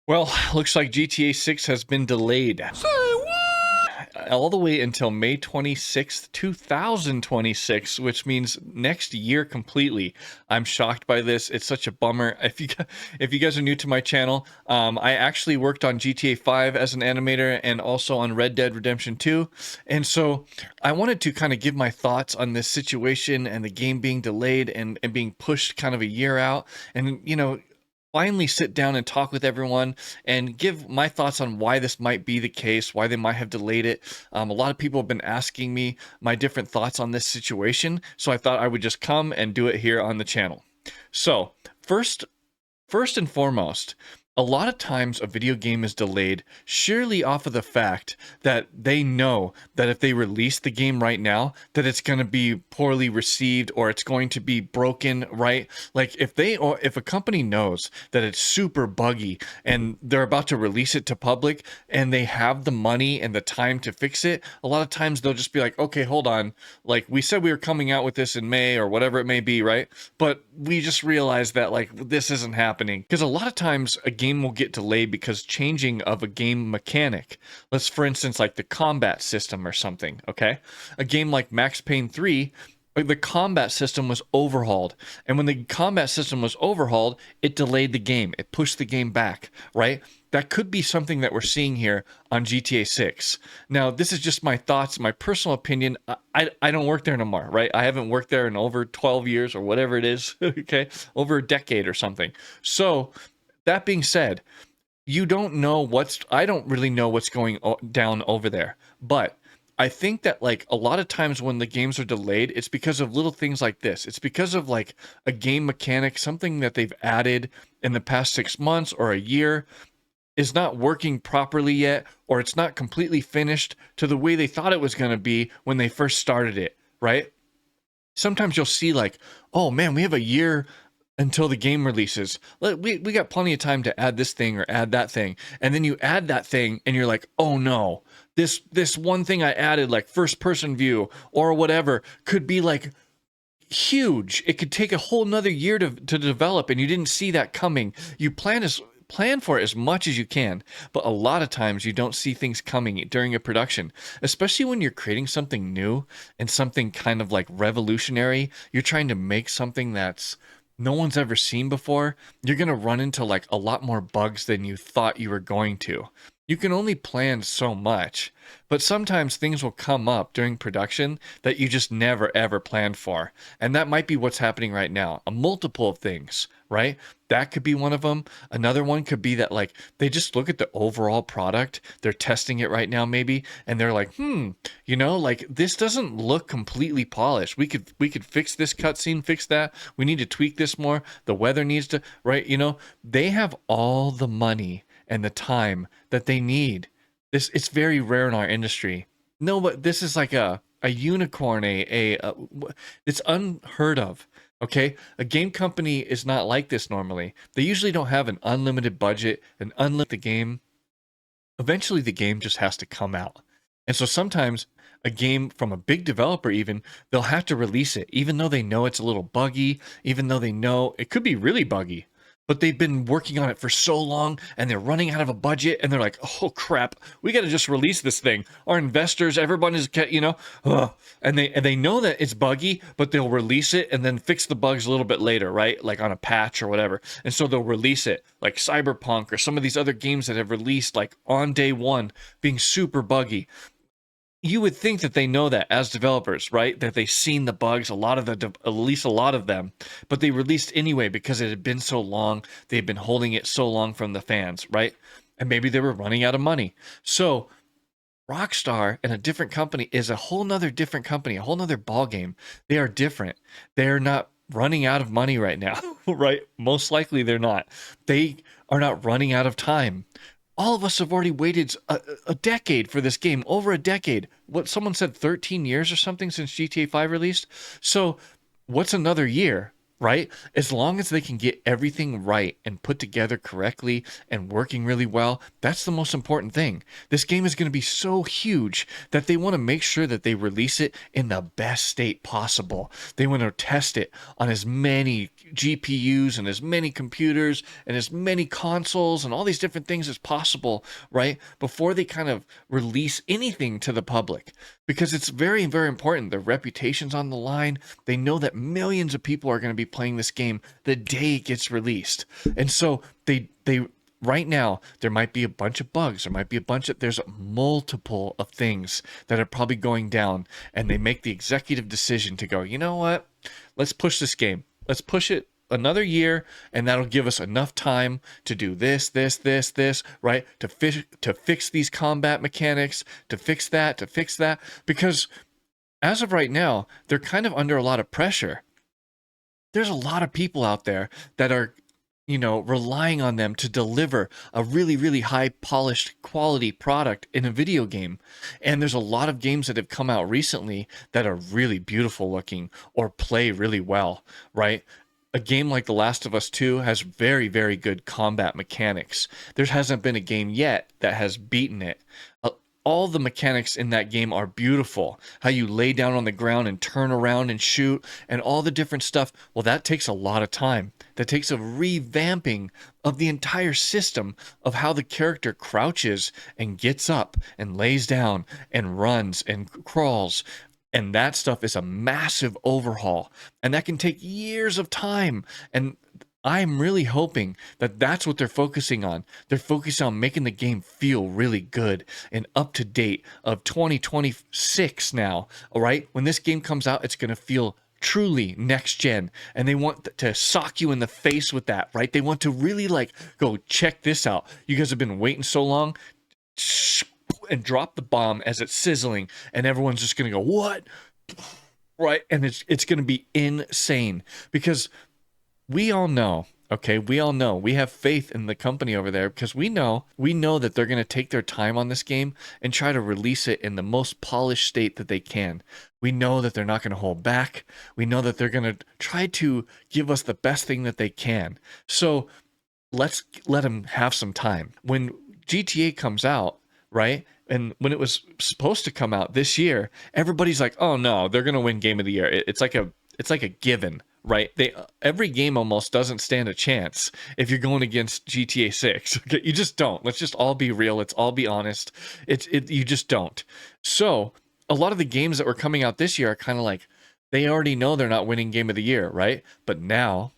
Well, looks like GTA 6 has been delayed all the way until May 26th, 2026, which means next year completely. I'm shocked by this. It's such a bummer. If you guys are new to my channel, I actually worked on GTA 5 as an animator and also on Red Dead Redemption 2. And so I wanted to kind of give my thoughts on this situation and the game being delayed and being pushed kind of a year out. And, finally sit down and talk with everyone and give my thoughts on why this might be the case, why they might have delayed it. A lot of people have been asking me my different thoughts on this situation, so I thought I would just come and do it here on the channel. So, first and foremost, a lot of times a video game is delayed surely off of the fact that they know that if they release the game right now, that it's going to be poorly received or it's going to be broken, right? Like if a company knows that it's super buggy and they're about to release it to public and they have the money and the time to fix it, a lot of times they'll just be like, okay, hold on. Like we said we were coming out with this in May or whatever it may be, right? But we just realized that like this isn't happening. Because a lot of times a game will get delayed because changing of a game mechanic. Let's for instance like the combat system or something, okay? A game like Max Payne 3, the combat system was overhauled. And when the combat system was overhauled, it delayed the game. It pushed the game back, right? That could be something that we're seeing here on GTA 6. Now, this is just my thoughts, my personal opinion. I don't work there no more, right? I haven't worked there in over 12 years or whatever it is, okay? Over a decade or something. So, that being said, I don't really know what's going down over there. But I think that like a lot of times when the games are delayed, it's because of little things like this. It's because of like a game mechanic, something that they've added in the past 6 months or a year is not working properly yet, or it's not completely finished to the way they thought it was going to be when they first started it, right? Sometimes you'll see like, oh man, we have a year until the game releases. We got plenty of time to add this thing or add that thing. And then you add that thing and you're like, oh no, this one thing I added, like first person view or whatever, could be like huge. It could take a whole nother year to develop and you didn't see that coming. You plan for it as much as you can, but a lot of times you don't see things coming during a production, especially when you're creating something new and something kind of like revolutionary. You're trying to make something that's no one's ever seen before. You're going to run into like a lot more bugs than you thought you were going to. You can only plan so much, but sometimes things will come up during production that you just never ever planned for. And that might be what's happening right now. A multiple of things, right? That could be one of them. Another one could be that like they just look at the overall product, they're testing it right now maybe, and they're like, like this doesn't look completely polished. We could fix this cutscene, fix that. We need to tweak this more. The weather needs to, right? They have all the money and the time that they need. It's very rare in our industry. No, but this is like a unicorn, it's unheard of. Okay, a game company is not like this normally. They usually don't have an unlimited budget, an unlimited game. Eventually, the game just has to come out. And so sometimes a game from a big developer, even, they'll have to release it, even though they know it's a little buggy, even though they know it could be really buggy. But they've been working on it for so long and they're running out of a budget and they're like, oh crap, we got to just release this thing. Our investors, everyone is, and they know that it's buggy, but they'll release it and then fix the bugs a little bit later, right? Like on a patch or whatever. And so they'll release it like Cyberpunk or some of these other games that have released like on day one being super buggy. You would think that they know that as developers, right? That they've seen the bugs, at least a lot of them, but they released anyway because it had been so long. They've been holding it so long from the fans, right? And maybe they were running out of money. So Rockstar and a different company is a whole nother different company, a whole nother ball game. They are different. They're not running out of money right now, right? Most likely they're not. They are not running out of time. All of us have already waited a decade for this game, over a decade. What someone said, 13 years or something since GTA 5 released. So what's another year, right? As long as they can get everything right and put together correctly and working really well, that's the most important thing. This game is going to be so huge that they want to make sure that they release it in the best state possible. They want to test it on as many GPUs and as many computers and as many consoles and all these different things as possible, right? Before they kind of release anything to the public, because it's very, very important. Their reputation's on the line. They know that millions of people are going to be playing this game the day it gets released. And so they right now there might be a bunch of bugs, there's multiple of things that are probably going down, and they make the executive decision to go, you know what? Let's push this game. Let's push it another year, and that'll give us enough time to do this, right? To fix these combat mechanics, to fix that, because as of right now, they're kind of under a lot of pressure. There's a lot of people out there that are, relying on them to deliver a really, really high polished quality product in a video game. And there's a lot of games that have come out recently that are really beautiful looking or play really well, right? A game like The Last of Us 2 has very, very good combat mechanics. There hasn't been a game yet that has beaten it. All the mechanics in that game are beautiful. How you lay down on the ground and turn around and shoot, and all the different stuff. Well, that takes a lot of time. That takes a revamping of the entire system of how the character crouches and gets up and lays down and runs and crawls. And that stuff is a massive overhaul. And that can take years of time. And I'm really hoping that that's what they're focusing on. They're focused on making the game feel really good and up to date of 2026 now. All right. When this game comes out, it's going to feel truly next gen, and they want to sock you in the face with that, right? They want to really like, go check this out. You guys have been waiting so long, and drop the bomb as it's sizzling, and everyone's just going to go, what? Right. And it's going to be insane, because we all know, okay, we have faith in the company over there, because we know that they're going to take their time on this game and try to release it in the most polished state that they can. We know that they're not going to hold back. We know that they're going to try to give us the best thing that they can. So let's let them have some time. When GTA comes out, right? And when it was supposed to come out this year, everybody's like, "Oh no, they're going to win Game of the Year." It's like a given, right? Every game almost doesn't stand a chance if you're going against GTA 6. Okay, you just don't. Let's just all be real. Let's all be honest. You just don't. So a lot of the games that were coming out this year are kind of like, they already know they're not winning Game of the Year, right? But now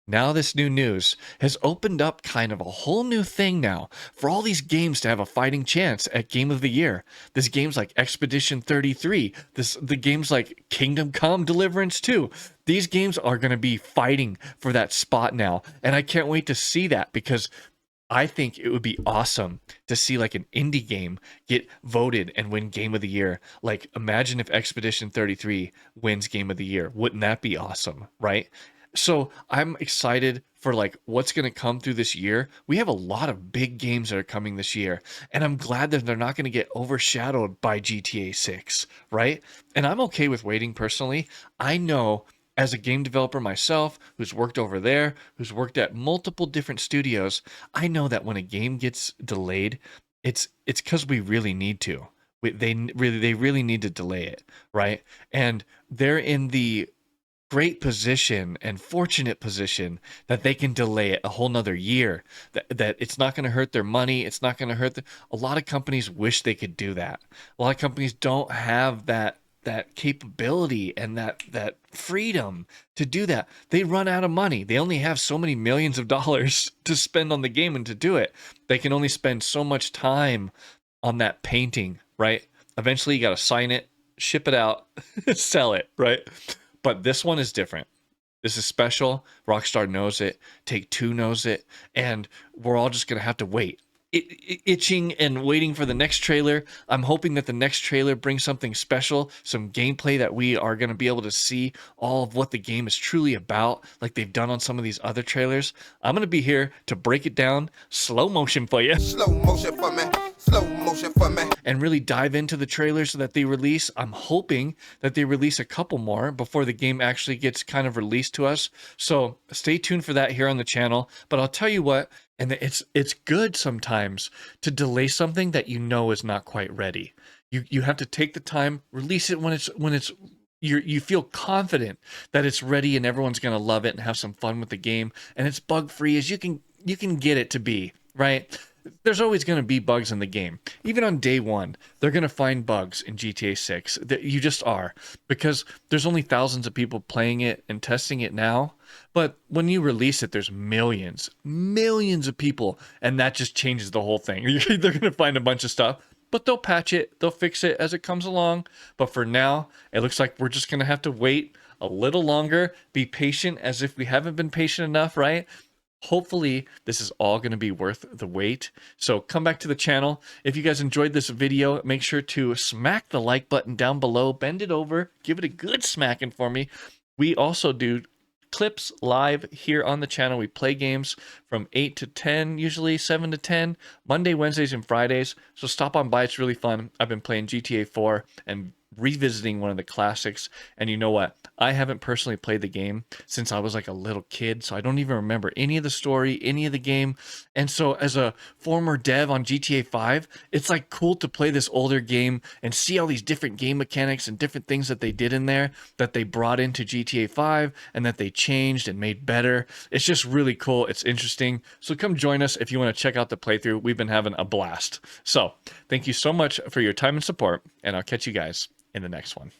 this new news has opened up kind of a whole new thing now for all these games to have a fighting chance at Game of the Year. There's games like Expedition 33, the games like Kingdom Come Deliverance 2. These games are going to be fighting for that spot now, and I can't wait to see that, because I think it would be awesome to see like an indie game get voted and win Game of the Year. Like, imagine if Expedition 33 wins Game of the Year. Wouldn't that be awesome, right? So I'm excited for like what's going to come through this year. We have a lot of big games that are coming this year, and I'm glad that they're not going to get overshadowed by GTA 6, right? And I'm okay with waiting personally. I know, as a game developer myself, who's worked over there, who's worked at multiple different studios, I know that when a game gets delayed, it's because we really need to. They really need to delay it, right? And they're in the great position and fortunate position that they can delay it a whole nother year, that it's not going to hurt their money, it's not going to hurt a lot of companies wish they could do that. A lot of companies don't have that capability and that freedom to do that. They run out of money. They only have so many millions of dollars to spend on the game, and to do it, they can only spend so much time on that painting, right? Eventually you got to sign it, ship it out, sell it, right? But this one is different. This is special. Rockstar knows it. Take-Two knows it. And we're all just going to have to wait. Itching and waiting for the next trailer. I'm hoping that the next trailer brings something special, some gameplay that we are going to be able to see all of what the game is truly about, like they've done on some of these other trailers. I'm going to be here to break it down slow motion for you. Slow motion for me. slow motion for me. and really dive into the trailers that they release. I'm hoping that they release a couple more before the game actually gets kind of released to us. So stay tuned for that here on the channel. But I'll tell you what, and it's good sometimes to delay something that you know is not quite ready. You have to take the time, release it when it's you feel confident that it's ready and everyone's going to love it and have some fun with the game, and it's bug free as you can get it to be, right? There's always going to be bugs in the game. Even on day one, they're going to find bugs in GTA 6. You just are, because there's only thousands of people playing it and testing it now. But when you release it, there's millions of people, and that just changes the whole thing. They're going to find a bunch of stuff, but they'll patch it, they'll fix it as it comes along. But for now, it looks like we're just going to have to wait a little longer, be patient as if we haven't been patient enough, right? Hopefully this is all going to be worth the wait. So come back to the channel. If you guys enjoyed this video, make sure to smack the like button down below, bend it over, give it a good smacking for me. We also do clips live here on the channel. We play games from 8 to 10, usually 7 to 10, Monday, Wednesdays, and Fridays. So stop on by. It's really fun. I've been playing GTA 4 and revisiting one of the classics. And you know what? I haven't personally played the game since I was like a little kid, so I don't even remember any of the story, any of the game. And so as a former dev on GTA 5, it's like cool to play this older game and see all these different game mechanics and different things that they did in there that they brought into GTA 5 and that they changed and made better. It's just really cool. It's interesting. So come join us if you want to check out the playthrough. We've been having a blast. So thank you so much for your time and support, and I'll catch you guys in the next one.